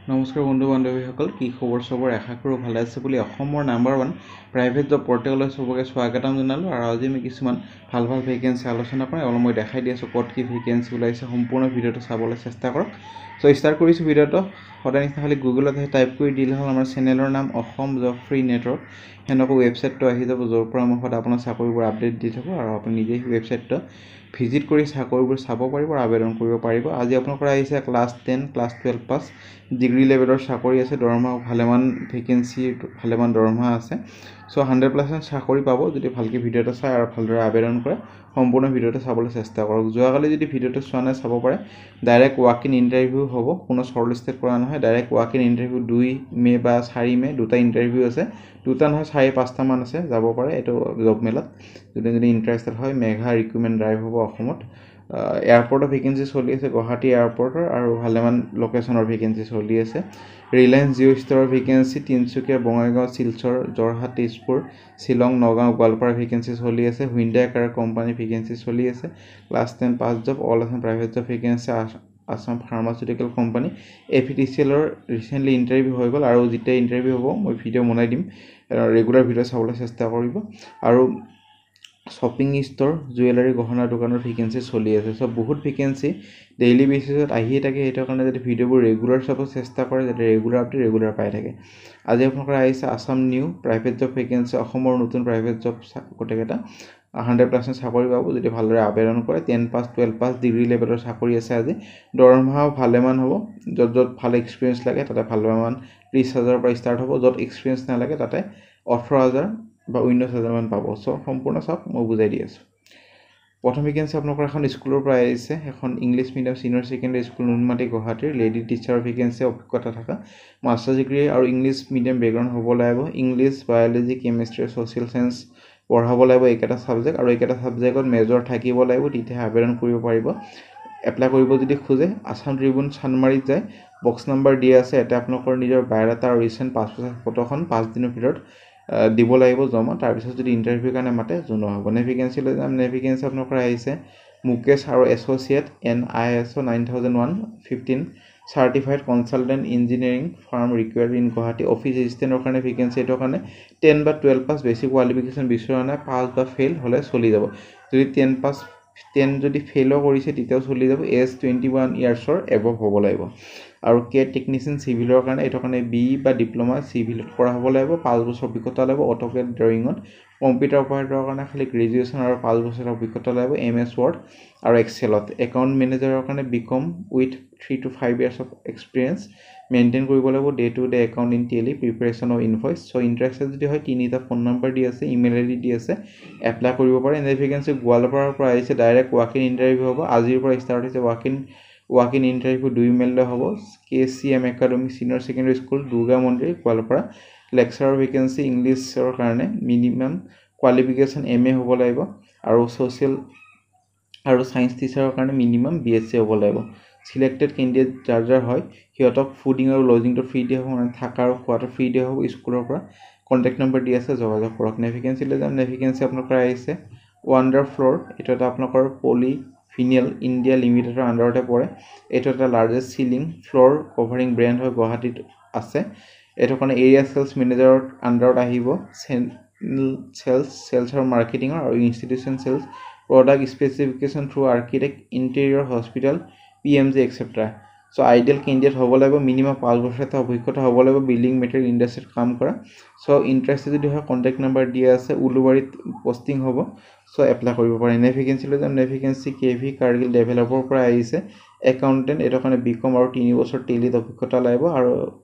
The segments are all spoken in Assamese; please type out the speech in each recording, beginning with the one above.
নমস্কাৰ বন্ধু বান্ধৱীসকল, কি খবৰ? চবৰ আশা কৰোঁ ভালে আছে বুলি অসমৰ নাম্বাৰ 1 প্ৰাইভেট জব পৰ্টেললৈ চবকে স্বাগতম জনালোঁ। আৰু আজি আমি কিছুমান ভাল ভেকেঞ্চি আলোচনা কৰিম। আৰু মই দেখাই দি আছোঁ ক'ত কি ভেকেঞ্চি ওলাইছে। সম্পূৰ্ণ ভিডিঅ'টো চাবলৈ চেষ্টা কৰক। চ' ষ্টাৰ্ট কৰিছোঁ ভিডিঅ'টো। সদায় নিচিনা খালি গুগলত আহি টাইপ কৰি দিলে হ'ল আমাৰ চেনেলৰ নাম অসম জব ফ্ৰী নেটৱৰ্ক। সেনেকৈ ৱেবছাইটটো আহি যাব, য'ৰ পৰা মই সদায় আপোনাৰ চাকৰিবোৰ আপডেট দি থাকোঁ। আৰু আপুনি নিজেই ৱেবছাইটটো ভিজিট কৰি চাকৰিবোৰ চাব পাৰিব আৰু আবেদন কৰিব পাৰিব। আজি আপোনালোকৰ আহিছে ক্লাছ 10, ক্লাছ 12 পাছ ডিগ্ৰী লেভেলৰ চাকৰি আছে। দৰমহা ভালেমান ভেকেঞ্চি, ভালেমান দৰমহা আছে। চ' 100% চাকৰি পাব যদি ভালকৈ ভিডিঅ'টো চাই আৰু ভালদৰে আবেদন কৰে। সম্পূৰ্ণ ভিডিঅ'টো চাবলৈ চেষ্টা কৰক। যোৱাকালি যদি ভিডিঅ'টো চোৱা নাই চাব পাৰে। ডাইৰেক্ট ৱাক ইন ইণ্টাৰভিউ হ'ব, কোনো শ্বৰ্ট লিষ্টেড কৰা নহয়। ডাইৰেক্ট ৱাক ইন ইণ্টাৰভিউ 2 মে বা 4 মে দুটা ইণ্টাৰভিউ আছে। দুটা নহয় 4-5টামান আছে, যাব পাৰে এইটো জব মেলাত যদি ইণ্টাৰেষ্টেড হয়। মেঘা ৰিক্ৰুটমেণ্ট ড্ৰাইভ হ'ব অসমত। এয়াৰপৰ্টৰ ভেকেঞ্চি চলি আছে, গুৱাহাটী এয়াৰপৰ্টৰ, আৰু ভালেমান লোকেশ্যনৰ ভেকেঞ্চি চলি আছে। ৰিলায়েন্স জিঅ' ষ্টাৰৰ ভেকেঞ্চি তিনিচুকীয়া, বঙাইগাঁও, শিলচৰ, যোৰহাট, তেজপুৰ, শ্বিলং, নগাঁও, গোৱালপাৰা ভেকেঞ্চি চলি আছে। হুইণ্ডাই কাৰ কোম্পানী ভেকেঞ্চি চলি আছে। Class 10 pass job, all Assam private job vacancy, Assam pharmaceutical company. APTCLৰ ৰিচেণ্টলি ইণ্টাৰভিউ হৈ গ'ল, আৰু যেতিয়া ইণ্টাৰভিউ হ'ব মই ভিডিঅ' বনাই দিম। ৰেগুলাৰ ভিডিঅ' চাবলৈ চেষ্টা কৰিব। আৰু শ্বপিং ষ্ট'ৰ, জুৱেলাৰী, গহনাৰ দোকানৰ ভেকেঞ্চি চলি আছে। চ' বহুত ভেকেঞ্চি ডেইলি বেচিছত আহিয়ে থাকে। সেইটোৰ কাৰণে যদি ভিডিঅ'বোৰ ৰেগুলাৰ চাব চেষ্টা কৰে, যাতে ৰেগুলাৰ আপডেট ৰেগুলাৰ পাই থাকে। আজি আপোনালোকৰ আহিছে Assam new private job vacancy, অসমৰ নতুন প্ৰাইভেট জব গোটেইকেইটা 100% চাকৰি পাব যদি ভালদৰে আবেদন কৰে। 10 পাছ 12 পাছ ডিগ্ৰী লেভেলৰ চাকৰি আছে আজি। দৰমহাও ভালেমান হ'ব। য'ত ভাল এক্সপিৰিয়েঞ্চ লাগে তাতে ভালেমান 30,000 পৰা ষ্টাৰ্ট হ'ব। য'ত এক্সপিৰিয়েঞ্চ নালাগে তাতে 18,000 বা 19,000 পাব। চ' সম্পূৰ্ণ চাওক, মই বুজাই দি আছোঁ। প্ৰথম ভেকেঞ্চি আপোনালোকৰ এখন স্কুলৰ পৰা আহিছে। এখন English medium senior secondary school, Noonmati, গুৱাহাটীৰ। লেডি টিচাৰৰ ভেকেঞ্চি, অভিজ্ঞতা থকা মাষ্টাৰ ডিগ্ৰী আৰু ইংলিছ মিডিয়াম বেকগ্ৰাউণ্ড হ'ব লাগিব। English, biology, chemistry, social science পঢ়াব লাগিব, এইকেইটা ছাবজেক্ট। আৰু এইকেইটা ছাবজেক্টত মেজৰ থাকিব লাগিব, তেতিয়াহে আবেদন কৰিব পাৰিব। এপ্লাই কৰিব যদি খোজে আছাম ট্ৰিবিউন চানমাৰীত যায়, বক্স নাম্বাৰ দিয়া আছে। ইয়াতে আপোনালোকৰ নিজৰ বায়'ডাটা আৰু ৰিচেণ্ট পাছপ'ৰ্ট ফটোখন 5 দিনৰ ভিতৰত দিব লাগিব জমা। তাৰপিছত যদি ইণ্টাৰভিউৰ কাৰণে মাতে জনোৱা হ'ব। ভেকেঞ্চি লৈ যাম। ভেকেঞ্চি আপোনালোকৰ আহিছে মুকেশ আৰু associate, NISO 9001-15 certified consultant engineering firm required in Guwahati. Office এছিষ্টেণ্টৰ কাৰণে ভেকেঞ্চি। এইটোৰ কাৰণে 10 বা 12 পাছ, বেছি কোৱালিফিকেশ্যন বিচৰা নাই। পাছ বা ফেইল হ'লে চলি যাব। যদি 10 যদি ফেইলো কৰিছে তেতিয়াও চলি যাব। এজ 21 ইয়াৰ্ছৰ এবভ হ'ব লাগিব। আৰু টেকনিচিয়ান চিভিলৰ কাৰণে এইটোৰ কাৰণে BE বা ডিপ্ল'মা চিভিলত কৰা হ'ব লাগিব। 5 বছৰ অভিজ্ঞতা লাগিব অট'কেড ড্ৰয়িঙত। কম্পিউটাৰ অপাৰেটৰৰ কাৰণে খালি গ্ৰেজুৱেশ্যন আৰু 5 বছৰৰ অভিজ্ঞতা লাগিব MS ৱৰ্ড আৰু এক্সেলত। একাউণ্ট মেনেজাৰৰ কাৰণে BCom with 3 to 5 years of experience maintain কৰিব লাগিব। Day to day account in Tally, preparation of invoice. So' interested যদি হয় 3টা ফোন নম্বৰ দি আছে, ইমেইল ID দি আছে, এপ্লাই কৰিব পাৰে। ভেকেঞ্চি গোৱালপাৰাৰ পৰা আহিছে। ডাইৰেক্ট ৱাক ইন ইণ্টাৰভিউ হ'ব। আজিৰ পৰা ষ্টাৰ্ট হৈছে ৱাক ইন ইণ্টাৰভিউ 2 মেলৈ হ'ব। KCM academy senior secondary school, Durga মন্দিৰ, গোৱালপাৰা। লেকচাৰৰ ভেকেঞ্চি ইংলিছৰ কাৰণে মিনিমাম কোৱালিফিকেশ্যন MA হ'ব লাগিব। আৰু ছ'চিয়েল আৰু ছায়েন্স টিচাৰৰ কাৰণে মিনিমাম BSc হ'ব লাগিব। চিলেক্টেড কেণ্ডিডেট যাৰ হয় সিহঁতক ফুডিং আৰু লজিংটো ফ্ৰী দিয়া হ'ব, মানে থকা আৰু খোৱাটো ফ্ৰী দিয়া হ'ব স্কুলৰ পৰা। কণ্টেক্ট নম্বৰ দি আছে, যোগাযোগ কৰক। ভেকেঞ্চি লৈ যাম। ভেকেঞ্চি আপোনালোকৰ আহিছে ৱাণ্ডাৰ ফ্ল'ৰ। এইটো এটা আপোনালোকৰ পলিফিনিয়েল ইণ্ডিয়া লিমিটেডৰ আণ্ডাৰতে পৰে। এইটো এটা largest ceiling floor covering brand হয়, গুৱাহাটীত আছে। এইটো কাৰণে এৰিয়া চেলছ মেনেজাৰৰ আণ্ডাৰত আহিব। চেলছ আৰু মাৰ্কেটিঙৰ আৰু institution sales, product specification through architect, interior, hospital, PMG extra. So' ideal candidate হ'ব লাগিব। মিনিমাম 5 বছৰ এটা অভিজ্ঞতা হ'ব লাগিব বিল্ডিং মেটেৰিয়েল ইণ্ডাষ্ট্ৰীত কাম কৰা। চ' ইণ্টাৰেষ্টেড যদি হয় কণ্টেক্ট নম্বৰ দিয়া আছে। উলুবাৰীত পষ্টিং হ'ব। চ' এপ্লাই কৰিব পাৰে। ভেকেঞ্চি লৈ যাম। ভেকেঞ্চি KV কাৰ্গিল ডেভেলপৰ পৰা আহিছে। একাউণ্টেণ্ট, এইটোৰ কাৰণে BCom আৰু 3 বছৰ টেলিত অভিজ্ঞতা লাগিব আৰু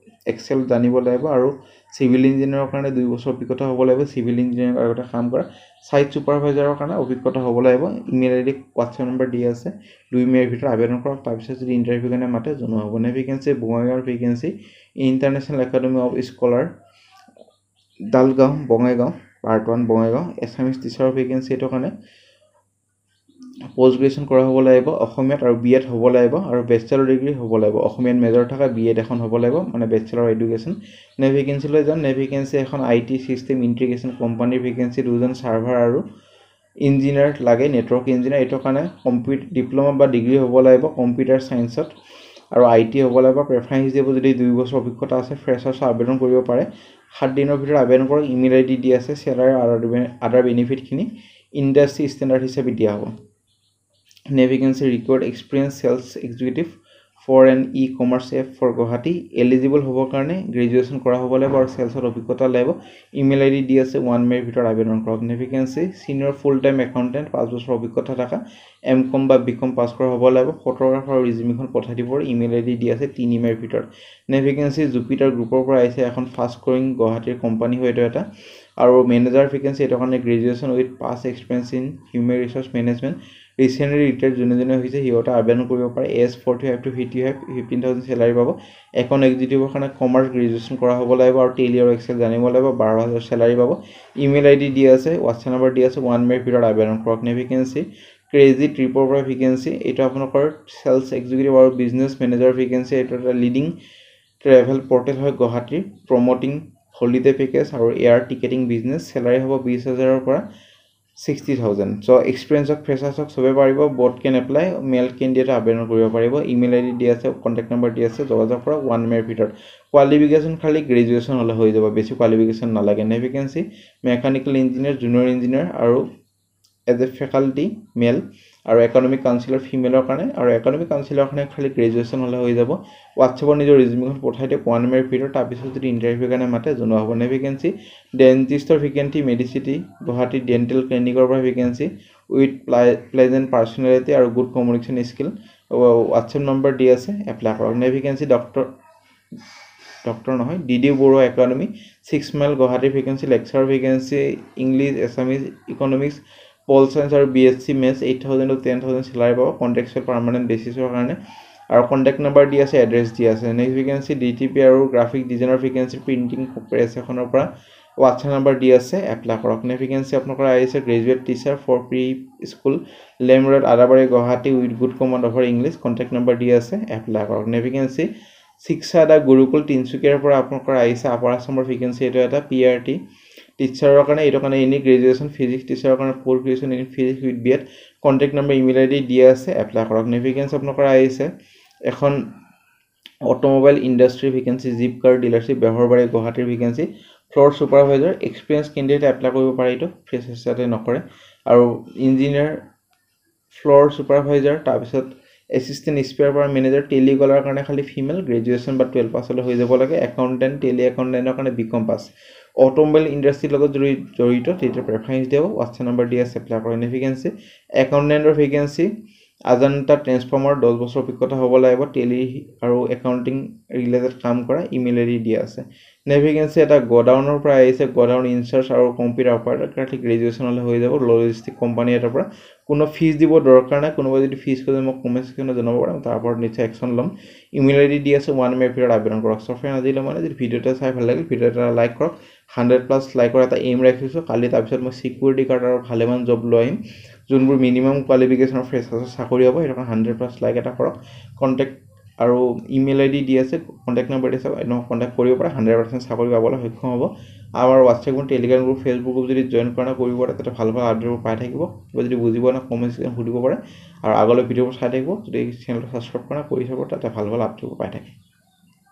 এক্সেল জানিব লাগিব। আৰু চিভিল ইঞ্জিনিয়াৰৰ কাৰণে 2 বছৰ অভিজ্ঞতা হ'ব লাগিব, চিভিল ইঞ্জিনিয়াৰৰ আগতে কাম কৰা। ছাইট ছুপাৰভাইজাৰৰ কাৰণে অভিজ্ঞতা হ'ব লাগিব। ইমেইল ID হোৱাটছএপ নম্বৰ দিয়া আছে। 2 মে'ৰ ভিতৰত আবেদন কৰক। তাৰপিছত যদি ইণ্টাৰভিউ কাৰণে মাতে জনোৱা হ'ব। ভেকেঞ্চি বঙাইগাঁৱৰ vacancy international academy of scholar, Dalgaon, Bongaigaon, Part 1 Bongaigaon. Assamese টিচাৰৰ ভেকেঞ্চি। এইটোৰ কাৰণে পষ্ট গ্ৰেজুৱেশ্যন কৰা হ'ব লাগিব অসমীয়াত, আৰু B.Ed হ'ব লাগিব, আৰু বেচেলৰ ডিগ্ৰী হ'ব লাগিব। অসমীয়াত মেজৰ থকা B.Ed এখন হ'ব লাগিব, মানে বেচেলৰ এডুকেশ্যন। ভেকেঞ্চি লৈ যাম। ভেকেঞ্চি এখন IT চিষ্টেম ইণ্টিগ্ৰেশ্যন কোম্পানীৰ ভেকেঞ্চি। 2জন চাৰ্ভাৰ আৰু ইঞ্জিনিয়াৰ লাগে, নেটৱৰ্ক ইঞ্জিনিয়াৰ। এইটোৰ কাৰণে ডিপ্ল'মা বা ডিগ্ৰী হ'ব লাগিব কম্পিউটাৰ ছায়েন্সত। আৰু IT হ'ব লাগিব প্ৰেফাৰেন্স দিব যদি 2 বছৰ অভিজ্ঞতা আছে ফ্ৰেছাৰ্ছ আবেদন কৰিব পাৰে 7 দিনৰ ভিতৰত আবেদন কৰক ইমেইল ID দি আছে চেলাৰী আৰু আদাৰ বেনিফিটখিনি ইণ্ডাষ্ট্ৰি ষ্টেণ্ডাৰ্ড হিচাপে দিয়া হ'ব নেভিগেন্সি required experience sales executive for an e-commerce app for Guwahati eligible হ'বৰ কাৰণে গ্ৰেজুৱেশ্যন কৰা হ'ব লাগিব আৰু সেলসত অভিজ্ঞতা লাগিব ইমেইল ID দি আছে 1 মেৰ ভিতৰত আবেদন কৰক নেভিগেন্সি সিনিয়ৰ ফুল টাইম একাউন্টেন্ট 5 বছৰ অভিজ্ঞতা থকা এমকম বা বিকম পাছ কৰা হ'ব লাগিব ফটোগ্ৰাফাৰ আৰু ৰিজিউমিখন পঠাই দিব ইমেইল ID দি আছে 3 মেৰ ভিতৰত নেভিগেন্সি জুপিটাৰ গ্ৰুপৰ পৰা আহিছে এখন ফাষ্ট গ্ৰোইং গুৱাহাটীৰ কোম্পানী হয় এটা আৰু মেনেজাৰ ভেকেন্সি এটা কাৰণে graduation with pass experience in human resource management recently retired যোনে হৈছে সিহঁতে আবেদন কৰিব পাৰে এজ 45 to 55 15,000 চেলাৰী পাব এখন এক্সিকিউটিভৰ কাৰণে কমাৰ্চ গ্ৰেজুৱেশ্যন কৰা হ'ব লাগিব আৰু টেলি আৰু এক্সেল জানিব লাগিব 12,000 চেলাৰী পাব ইমেইল ID দি আছে হোৱাটছআপ নম্বৰ দি আছে 1 মেৰ ভিতৰত আবেদন কৰক নেভিগেন্সি ক্ৰেজি ট্ৰিপৰ পৰা ভেকেন্সি এটা আপোনালোকৰ সেলস এক্সিকিউটিভ আৰু বিজনেছ মেনেজাৰ ভেকেন্সি এটা লিডিং ট্ৰেভেল পৰ্টেল হয় গুৱাহাটীৰ প্ৰমোটিং হলিডে পেকেজ আৰু এয়াৰ টিকেটিং বিজনেছ চেলাৰী হ'ব 20,000 পৰা 60,000 সো এক্সপিৰিয়েন্স অফ ফ্ৰেছাৰ্ছক সবে পাৰিব বট কেন এপ্লাই মেল কেণ্ডিডেট আবেদন কৰিব পাৰিব ইমেইল ID দি আছে কন্টাক্ট নম্বৰ দি আছে যোগাযোগ কৰক 1 মেৰ ভিতৰত কোৱালিফিকেশ্যন খালি গ্ৰেজুৱেশ্যন হ'লে হৈ যাব বেছি কোৱালিফিকেশ্যন নালাগে নেভিগেন্সি মেকানিকেল ইঞ্জিনিয়াৰ জুনিয়ৰ ইঞ্জিনিয়াৰ আৰু এজ এ ফেকাল্টি মেল আৰু ইকনমিক কাউন্সিলৰ ফিমেলৰ কাৰণে আৰু ইকনমিক কাউন্সিলৰ কাৰণে খালি গ্ৰেজুৱেশ্যন হ'লে হৈ যাব হোৱাটছআপৰ নিজৰ ৰিজিউমিখন পঠাই দিয়ক 1 মেৰ ভিতৰত তাৰপিছত যদি ইণ্টাৰভিউ কাৰণে মাতে জনোৱা হ'ব নেভিগেন্সি ডেন্টিষ্টৰ ভেকেন্সি মেডিচিটি গুৱাহাটী ডেন্টেল ক্লিনিকৰ পৰা ভেকেন্সি উইথ প্লেজেন্ট পাৰ্চনেলিটি আৰু good communication skill WhatsApp number দি আছে এপ্লাই কৰক নেভিগেন্সি ডক্টৰ নহয় DD Bodo academy 6 mile Guwahati vacancy lecture vacancy English Assamese economics pol science আৰু BSc মেথছ 8,000 to 10,000 চেলাৰী পাব কন্ট্ৰেকচুৱেল পাৰ্মানেন্ট বেচিছৰ কাৰণে আৰু কন্টাক্ট নম্বৰ দি আছে এড্ৰেছ দি আছে নেক্সট ভেকেন্সি DTP আৰু গ্ৰাফিক ডিজাইনৰ ভেকেন্সি প্ৰিন্টিং প্ৰেছ এখনৰ পৰা হোৱাটছআপ নম্বৰ দি আছে এপ্লাই কৰক নেভিগেন্সি আপোনালোকৰ আহিছে graduate teacher for pre school Lamb Road Adabari Guwahati with good command offer English contact number দি আছে এপ্লাই কৰক নেভিগেন্সি শিক্ষাদা গুৰুকুল তিনচুকীয়াৰ পৰা আপোনালোকৰ আহিছে আপাৰ আছামৰ ভেকেন্সি এইটো এটা PRT টিচাৰৰ কাৰণে এইটো কাৰণে এনি গ্ৰেজুৱেশ্যন ফিজিক্স টিচাৰৰ কাৰণে post graduation in physics with BEd contact number email ID দিয়া আছে এপ্লাই কৰক নেভিগেন্সি আপোনালোকৰ আহিছে এখন automobile industry vacancy jeep car dealership Beharbari গুৱাহাটীৰ vacancy floor supervisor experience candidate apply কৰিব পাৰে এইটো ফ্ৰেছাৰ্ছতে নকৰে আৰু ইঞ্জিনিয়াৰ ফ্লোৰ সুপাৰভাইজাৰ তাৰপিছত এছিষ্টেণ্ট স্পেয়াৰ পৰা মেনেজাৰ টেলি কলাৰ কাৰণে খালি ফিমেল গ্ৰেজুৱেশ্যন বা 12 পাছ হ'লে হৈ যাব লাগে একাউণ্টেণ্ট টেলি একাউণ্টেণ্টৰ কাৰণে বিকম পাছ অটোমোবাইল ইণ্ডাষ্ট্ৰীৰ লগত জড়িত তেতিয়া প্ৰেফাৰেন্স দিব হোৱাটছআপ নম্বৰ দি আছে এপ্লাই কৰক নেভিগেন্সি একাউণ্টেণ্টৰ ভেকেন্সি আজান্তা ট্ৰেন্সফৰ্মাৰ 10 বছৰ অভিজ্ঞতা হ'ব লাগিব টেলি আৰু একাউণ্টিং ৰিলেটেড কাম কৰা ইমেইল ID দিয়া আছে নেভিগেন্সি এটা গোডাউনৰ পৰা আহিছে গোডাউন ইনচাৰ্জ আৰু কম্পিউটাৰ অপাৰেটৰ কাৰণে গ্ৰেজুৱেশ্যন হ'লে হৈ যাব লজিষ্টিক কোম্পানী এটাৰ পৰা কোনো ফিজ দিব দৰকাৰ নাই কোনোবা যদি ফিজ কৰে মোক কমেণ্ট সেকশ্যনত জনাব পাৰে তাৰ ওপৰত নিশ্চয় একশ্যন ল'ম ইমেইল ID দি আছে 1 মেৰ ভিতৰত আবেদন কৰক সো ফ্ৰেণ্ড আজিলৈ মানে যদি ভিডিঅ'টো চাই ভাল লাগিল ভিডিঅ' এটা লাইক কৰক 100+ লাইকৰ এটা এইম ৰাখিছোঁ কালি তাৰপিছত মই চিকিউৰিটি গাৰ্ড আৰু ভালেমান জব লৈ আহিম যোনবোৰ মিনিমাম কোৱালিফিকেশ্যনৰ ফ্ৰেছাৰ্ছৰ চাকৰি হ'ব সেইটো 100+ লাইক এটা কৰক কণ্টেক্ট আৰু ইমেইল ID দি আছে কণ্টেক্ট নম্বৰ দিছে কণ্টেক্ট কৰিব পাৰে 100% চাকৰি পাবলৈ সক্ষম হ'ব আমাৰ WhatsApp group Telegram group Facebook group যদি জইন কৰা কৰিব পাৰে তাতে ভাল ভাল আপডেটবোৰ পাই থাকিব কিবা যদি বুজিব না কমেণ্ট সেকশ্যন সুধিব পাৰে আৰু আগলৈ ভিডিঅ'বোৰ চাই থাকিব যদি চেনেলটো ছাবস্ক্ৰাইব কৰা কৰি চাব তাতে ভাল ভাল আপডেটবোৰ পাই থাকে